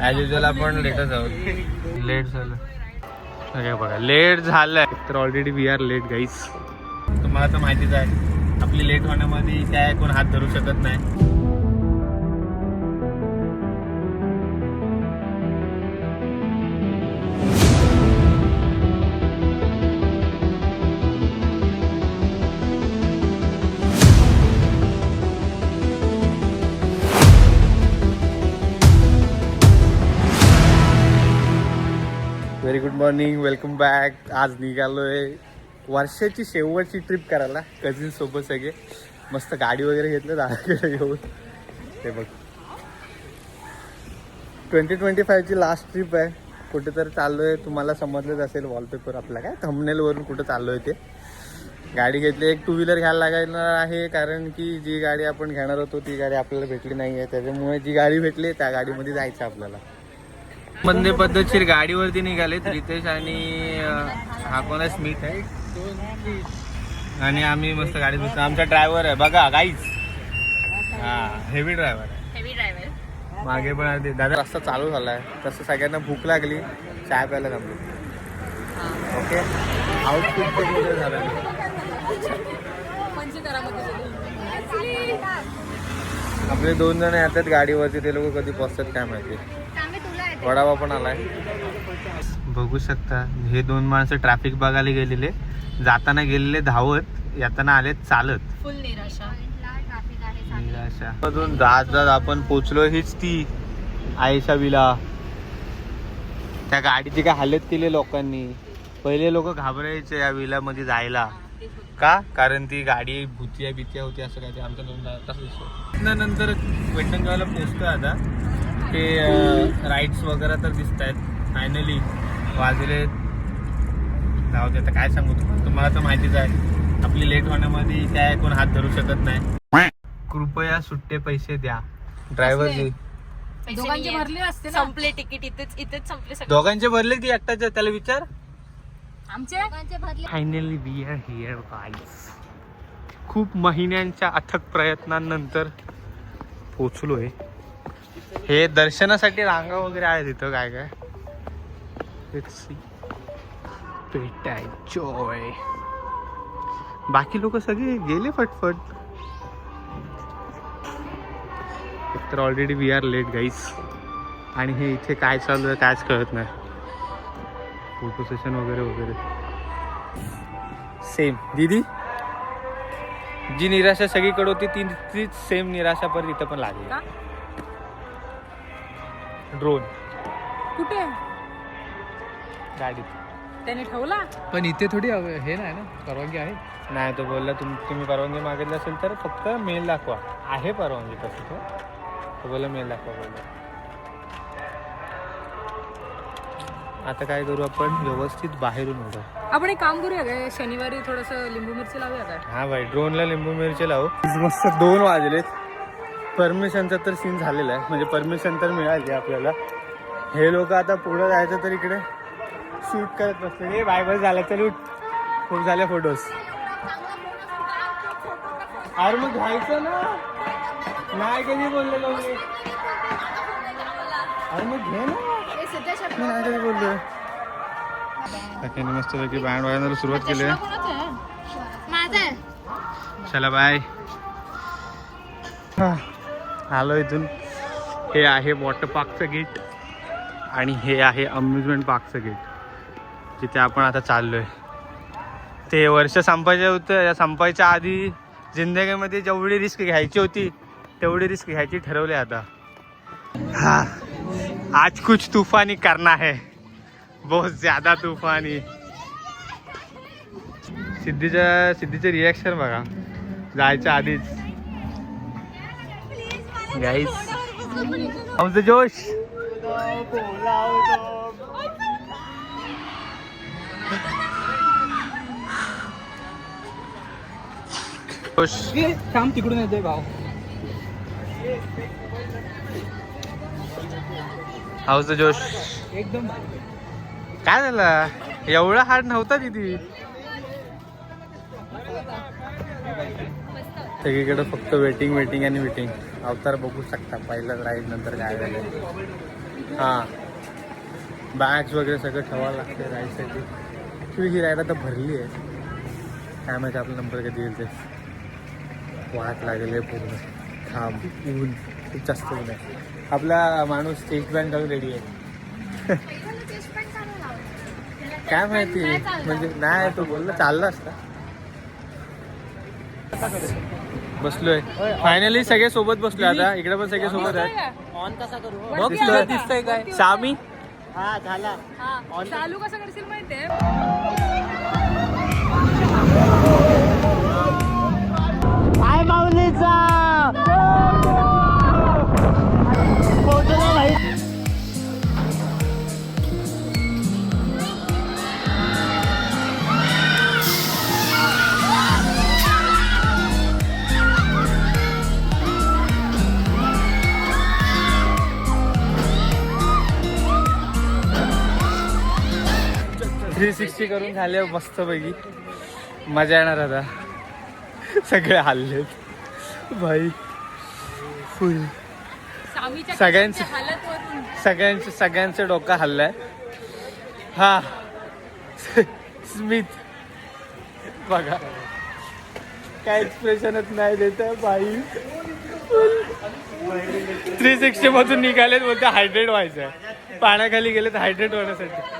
As usual आपण लेटच आहोत. लेट झालं अरे बघा, लेट झालंय तर ऑलरेडी वी आर लेट गाईस. तुम्हाला तर माहितीच आहे आपली लेट होण्यामध्ये काय कोण हात धरू शकत नाही. Very good morning, welcome back. आज निघालोय वर्षाची शेवटची ट्रिप करायला कझिन सोबत सगळे. मस्त गाडी वगैरे घेतलं दादाकडे घेऊन. ते बघ 2025ची लास्ट ट्रिप आहे. कुठे तर चाललोय, तुम्हाला समजलंच असेल वॉलपेपर आपला काय थंबनेलवरून कुठं चाललोय ते. गाडी घेतली, एक टू व्हीलर घ्यायला लागायला आहे कारण की जी गाडी आपण घेणार होतो ती गाडी आपल्याला भेटली नाही आहे. त्याच्यामुळे जी गाडी भेटली त्या गाडीमध्ये जायचं आपल्याला. बंदे पद्धतशीर गाडीवरती निघालेत रितेश आणि हा कोण आहे, स्मिथ आहे. आणि आम्ही मस्त गाडी बसतो. आमचा ड्रायव्हर आहे बघा गाईज, हा हेवी ड्रायव्हर आहे. मागे पण आहे दादा. रस्ता चालू झाला आहे तसं सगळ्यांना भूक लागली, चाय प्यायला थांबलो. ओके, आउटफिट वगैरे झालं. आपले 2 जण येतात गाडीवरती, ते लोक कधी पोचतात काय माहिती. वडावा पण आलाय बघू शकता. हे 2 माणसं ट्रॅफिक बघायला गेलेले, जाताना गेलेले धावत, येताना आले चालत. फुल निराशा मधून जात आपण पोचलो. हीच ती आयशा विला. त्या गाडीची काय हालत केली लोकांनी. पहिले लोक घाबरायचे या विला मध्ये जायला का, कारण ती गाडी भुतिया बितिया होती असं काय. ते आमच्या तसं दिसतो. नंतर वेटनगावला पोचतोय आता. ते राईड्स वगैरे तर दिसत आहेत. फायनली वाजले जाऊ दे, आता काय सांगू तुम्हाला तर माहितीच आहे आपली लेट होण्यामध्ये काय कोण हात धरू शकत नाही. कृपया सुट्टे पैसे द्या ड्रायव्हरचे. दोघांचे भरले असते, संपले तिकीट इथेच संपले सगळे. दोघांचे भरले की एकटाचे, त्याला विचार. आमचे भरले. Finally we are here guys. खूप महिन्यांच्या अथक प्रयत्नांनंतर पोचलोय. हे दर्शनासाठी रांगा वगैरे आहे तिथं काय काय. जॉय. बाकी लोक सगळे गेले फटफट. तर ऑलरेडी वी आर लेट गाईस. आणि हे इथे काय चालू आहे कायच कळत नाही. फोटो सेशन वगैरे वगैरे सेम. दीदी जी निराशा सगळीकडे होती तीच सेम निराशा परत इथं पण लागली. ड्रोन कुठे गाडीत त्याने ठेवला, पण इथे थोडी हे नाही ना, परवानगी आहे नाही. तो बोलला तुम्ही परवानगी मागितली असेल तर फक्त मेल दाखवा. आहे परवानगी तसं. तो बोलला मेल दाखवा बोलला. आता काय करू आपण, व्यवस्थित बाहेरून होतो. आपण एक काम करूया काय, शनिवारी थोडस लिंबू मिरची लावूया काय. हा भाई, ड्रोनला लिंबू मिरची लावू. मस्त 2 वाजलेत. परमिशनचा तर सीन झालेला आहे, म्हणजे परमिशन तर मिळाली आपल्याला. हे लोक आता पुढे जायचं तर इकडे शूट करत बसले. हे बाय बस झालं तर उठ, खूप झाले फोटोज. अरे मग घ्यायचं ना, नाही कधी बोललेलो मी. अरे मग घे ना, नाही कधी बोललोय. मस्त पैकी बँड वाजवायला सुरुवात केली आहे. चला बाय. आलो इथून. हे आहे वॉटर पार्कचं गेट आणि हे आहे अम्युजमेंट पार्कचं गेट, जिथे आपण आता चाललोय. ते वर्ष संपायचं होतं, या संपायच्या आधी जिंदगीमध्ये जेवढी रिस्क घ्यायची होती तेवढी रिस्क घ्यायची ठरवली आता. हा, आज कुछ तूफानी करना है, बहुत ज्यादा तूफानी. सिद्धीचं रिॲक्शन बघा जायच्या आधीच. गाईस आमचं जोश. काम तिकडून येतोय भाऊ. हाऊस जोश एकदम. काय झालं, एवढा हार्ड नव्हता तिथे. सगळीकडे फक्त वेटिंग आणि वेटिंग. अवतार बघू शकता पहिला राईड नंतर काय झालं. हां बॅग्स वगैरे सगळं ठेवावं लागतं राईडसाठी. ही राईड आता भरली आहे. काय माहिती आपला नंबर कधी येईल ते. वाट लागेल आहे पूर्ण. थांब ऊन खूप जास्त ऊन आहे. आपला माणूस चेस्ट बँड घालून रेडी आहे. काय माहिती म्हणजे नाही तो बोलला चालला असता. बसलोय फायनली सगळे सोबत बसलोय. आता इकडे पण सगळे सोबत आहेत. ऑन कसा करू बघ दिसतंय काय सामी. हा झाला चालू कसं करशील माहितीये काय माऊलीचा पोहोचला भाई. 360 करून झाले मस्त पैकी. मजा येणार आता. सगळे हल्लेत भाई फुल. सगळ्यांचं डोकं हल्लंय. हा स्मिथ बघा काय एक्सप्रेशनच नाही देत बाई. 360 मधून निघालेत बोलते हायड्रेट व्हायचं आहे. पाण्याखाली गेले तर हायड्रेट होण्यासाठी.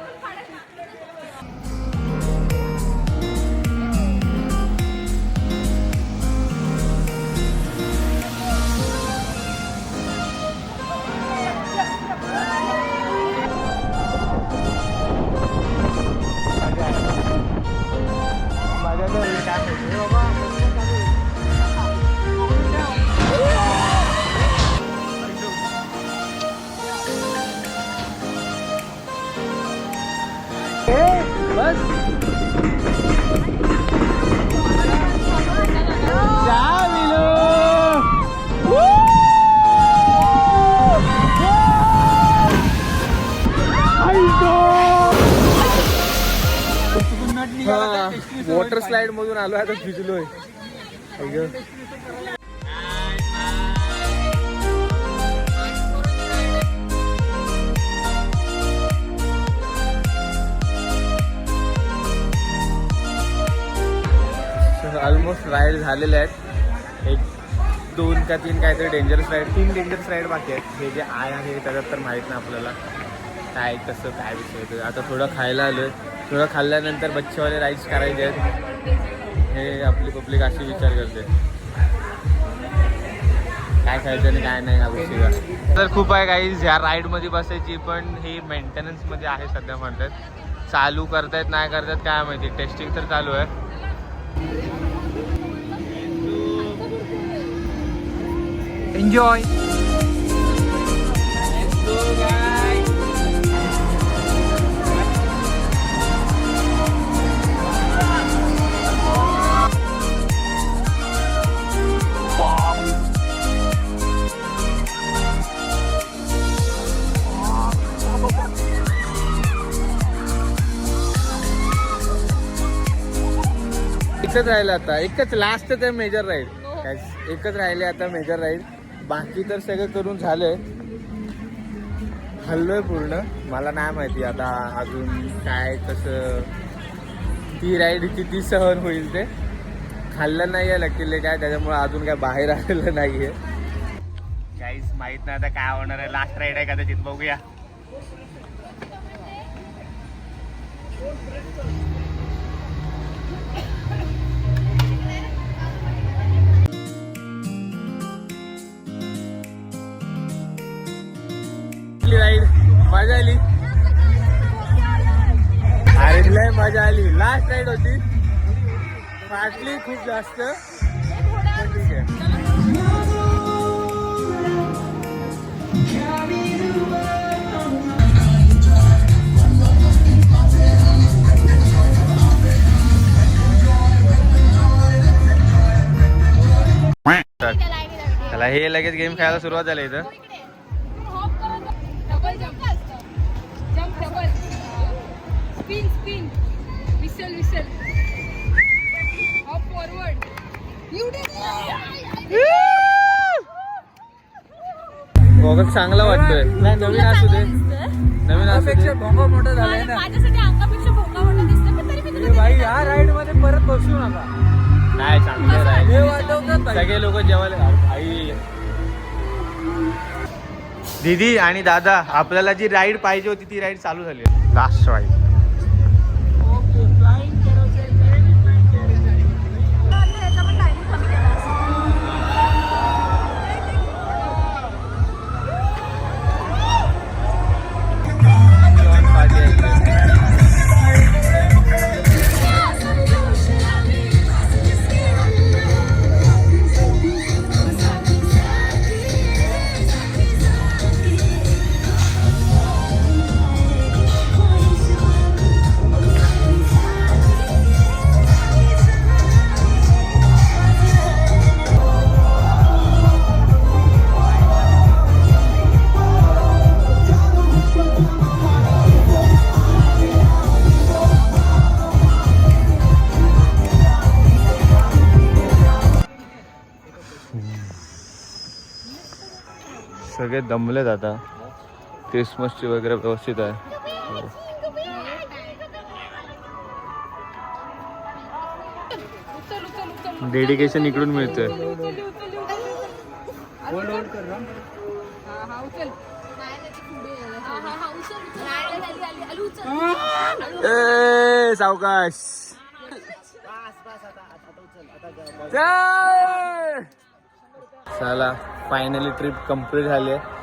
वॉटर स्लाइड मधून आलो आता भिजलोय. ऑलमोस्ट राईड झालेले आहेत. 1 2 का 3 काहीतरी डेंजरस राईड. 3 डेंजरस राईड बाकी आहेत. हे जे आहे त्याच्यात तर माहीत नाही आपल्याला काय कसं काय विषय. आता थोडं खायला आलोय. थोडं खाल्ल्यानंतर बच्चेवाले राईड्स करायचे आहेत. हे आपली पब्लिक अशी विचार करते काय खायचं आणि काय नाही या गोष्टीला. तर खूप आहे गाईज ह्या राईडमध्ये बसायची. पण हे मेंटेनन्समध्ये आहे सध्या म्हणतात. चालू करतायत नाही करतायत काय माहिती. टेस्टिंग तर चालू आहे. एन्जॉय. एकच राहिलं आता. एकच लास्ट ते मेजर राईड. एकच राहिले आता मेजर राईड. बाकी तर सगळं करून झालंय. हल्लोय पूर्ण. मला नाही माहिती आता अजून काय कसं ती राईड किती सहन होईल ते. खाल्लं नाही आहे लकीले काय त्याच्यामुळे अजून काय बाहेर आलेलं नाही आहे. काहीच माहीत नाही आता काय होणार आहे. लास्ट राईड आहे कदाचित बघूया. राईड मजा आली. अरे लय मजा आली. लास्ट राईड होती. फाटली खूप जास्त. ठीक आहे. त्याला हे लगेच गेम खेळायला सुरुवात झाली इथं. स्पिन विसल हॉप फॉरवर्ड. फॉगक चांगला वाटतोय. नाही नवीन असू दे, नवीन असू दे. भोंगा मोठा झालाय ना. माझ्यासाठी अंगापेक्षा भोंगा मोठा दिसतो, पण तरी मी तुला ए भाई या राईड मध्ये परत बसू नका. नाही चांगलं हे राहील. वाटवतात भाई. सगळे लोक जेवायला आई दीदी आणि दादा आपल्याला जी राईड पाहिजे होती ती राईड चालू झाली. Last ride. सगळे दमलेत आता. क्रिसमसची वगैरे व्यवस्थित आहे. डेडिकेशन इकडून मिळतंय. ए सावकाश. चला फायनली ट्रिप कंप्लीट झाली आहे.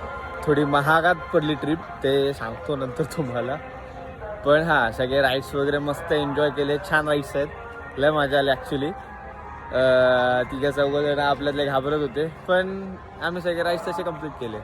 थोडी महागात पडली ट्रिप, ते सांगतो नंतर तुम्हाला. पण हां सगळे राईड्स वगैरे मस्त एन्जॉय केले. छान राईड्स आहेत. लय मजा आली ॲक्च्युली. तिघा चौघं जण आपल्यातले घाबरत होते, पण आम्ही सगळे राईड्स तसे कंप्लीट केले.